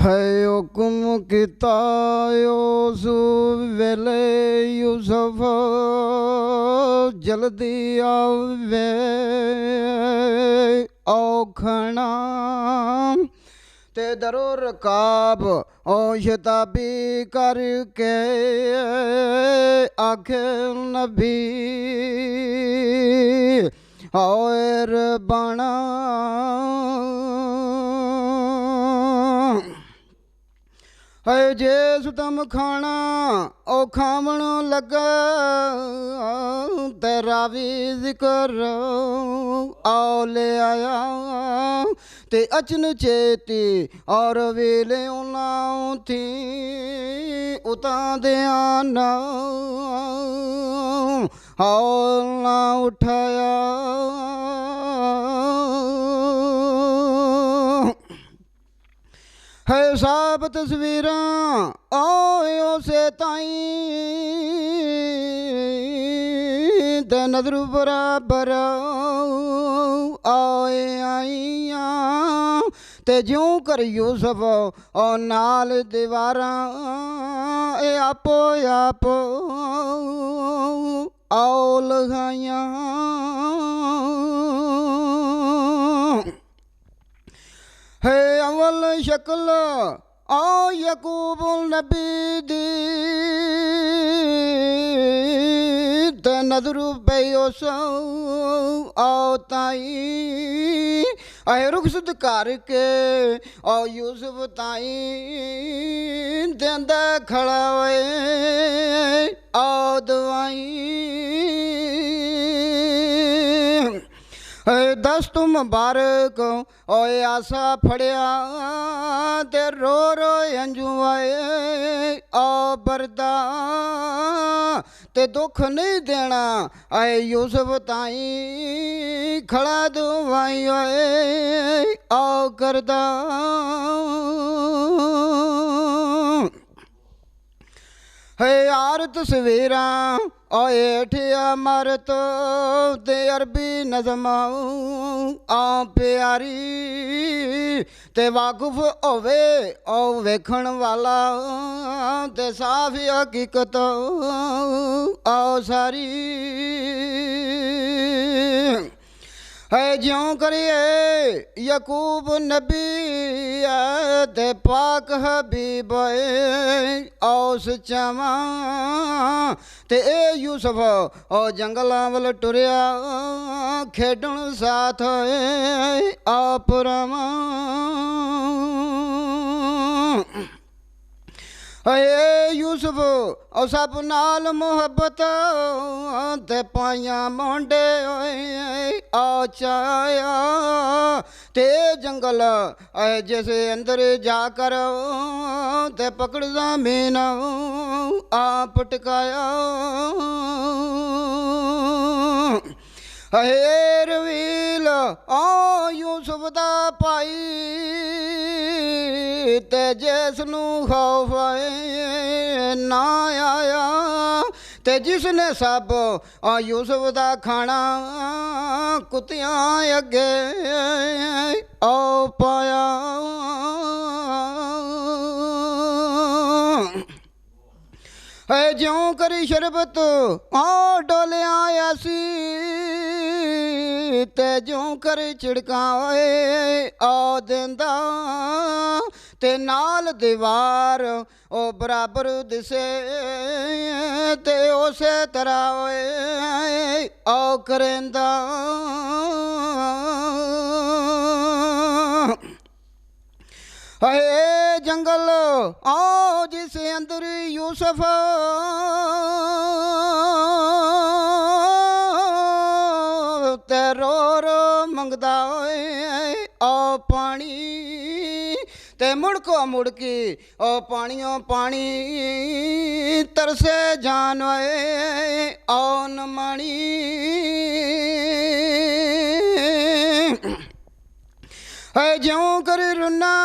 है हुक्म किता उस वेले यूसुफ जल्दी आवे औखना ते दरो रकाब ओ शताबी करके आखे नबी और बना है जे सुतम खाना ओ खावण लगा तेरा भी जिक्र आओ ले आया ते अचन चेती और वेले उलाऊं थी उता दे आना हौला उठाया है साब तस्वीरां ओ से ताई ते नजर बराबर आए आईया ते ज्यों कर यूसुफ ओ नाल दीवारां ए आपो आप आओ लगाइया है अवल शक्ल आ यकूब नबी दी ते नजर पेयोस आओ ताई आए रुखसत करके ओ यूसुफ ताई देंदा खड़ा होए आओ दवाई दस तुम मुबारक ओए आसा फड़िया ते रो रो अंजू आए आ बरदा ते दुख नहीं देना आए यूसुफ ताई खड़ा दुआई आए आ करदा है यार तस्वीरां ओए ठिया मरत ते अरबी नज़म आ प्यारी ते वाकुफ होवे ओ वेखण वाला ते साफ हकीकत आओ सारी है ज्यों करिए यकूब नबी ते पाक हबीब औस चवा ते ए यूसुफ ओ जंगलां वल टुरिया खेडण साथ आप रवा है यूसुफ ओ सब नाल मुहब्बत ते पाइया मोंडे आ चाया ते जंगल जैसे अंदर जाकर ते पकड़ जमीन आ पटकाया है रवील आ यूसुफ दा पाई ते जिसनू खौफ ना आया ते जिसने सब यूसुफ दा खाना कुत्तियां अगे आ पाया है ज्यों करी शरबत आ डोलिया आसी ते ज्यों कर छिड़काए आ देंदा ते नाल दीवार ओ बराबर दिसे ते उसे तरह आ करेंदा है जंगल आओ जिस अंदर यूसुफ ते रो रो मंगदा आ पानी ते मुड़को मुड़की ओ पानियों पानी तरसे जान आन मानी है ज्यों कर रुना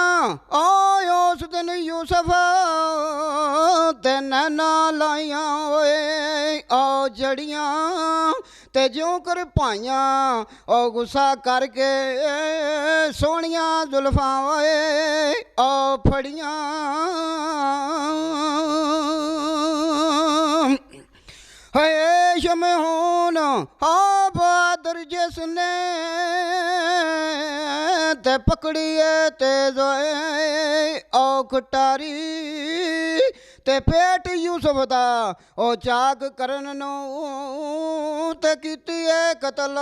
आयो उस दिन यूसुफ ते नैना लाइया आ जड़ियां ते ज्यों कर पाइया ओ गुस्सा करके सोहनिया जुल्फां आ फड़ियां है शम होन हाँ बहादुर जिसने ते पकड़िए ते जोए ओ खटारी ते पेट यूसुफ दा ओ चाक करन नो ते कीती है कतल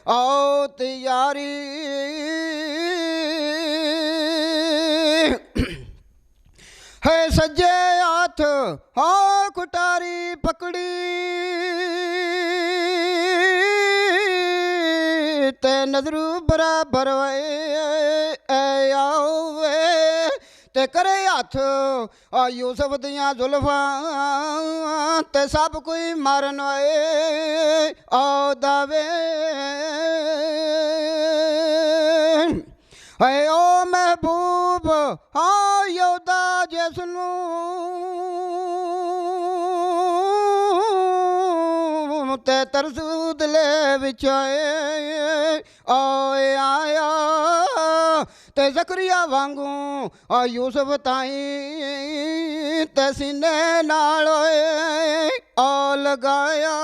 ओ तैयारी है सज्जे हाथ हाँ कुटारी पकड़ी ते नजरू बराबर आवे ते करे हथ आ यूसुफ दियां जुल्फां ते सब कोई मारन आ दावे है ओ महबूब हाँ योदा जिसनू ते तरसू दिले विच आए आया ते ज़करिया वांगू आ यूसुफ ताई ते सीने नाल आ लगाया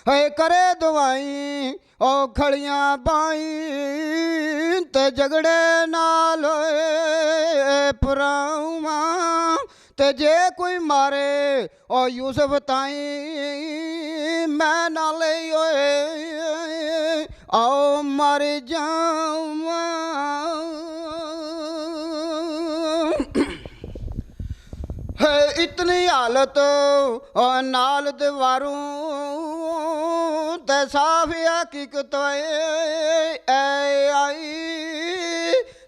है करे दवाई ओ खड़ियां बाई ते झगड़े नाल परावा ते जे कोई मारे ओ यूसुफ ताई मैं नाले आओ मर जावा है इतनी हालत और नाल दीवारों ते साफ हकीकत आई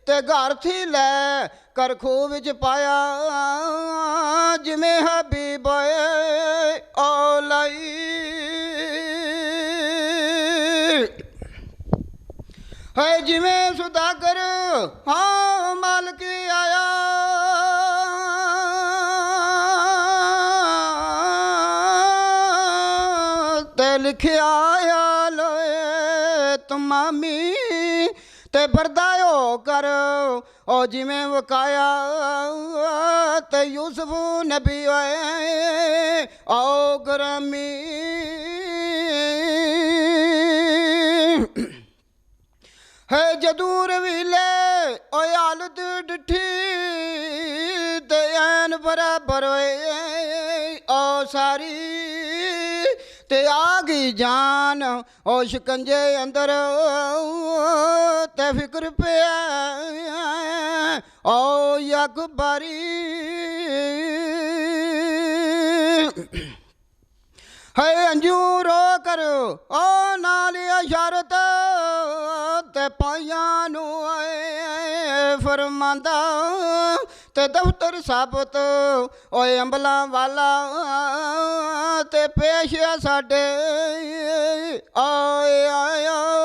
ते घर थी लै कर खूह विच पाया जिमें हबीब ओ लाई है जिमें सुदागर हाँ मालिक आया ते लिखिया आया लोए तमामी ते बरदायो कर ओ जिमें वकाया ते यूसुफ नबी ओ ग्रामी है जदूर विले ओ हालत डिठी ते ऐन बराबर ओ सारी ते आ गई जान ओ शिकंजे अंदर ते फिक्र पे ओ अकबारी है अंजूरो कर ओ नालिया शरत ते पाइया नू फरमांदा ते दफ्तर साबत ओ अंबला वाला ते पेश साडे आया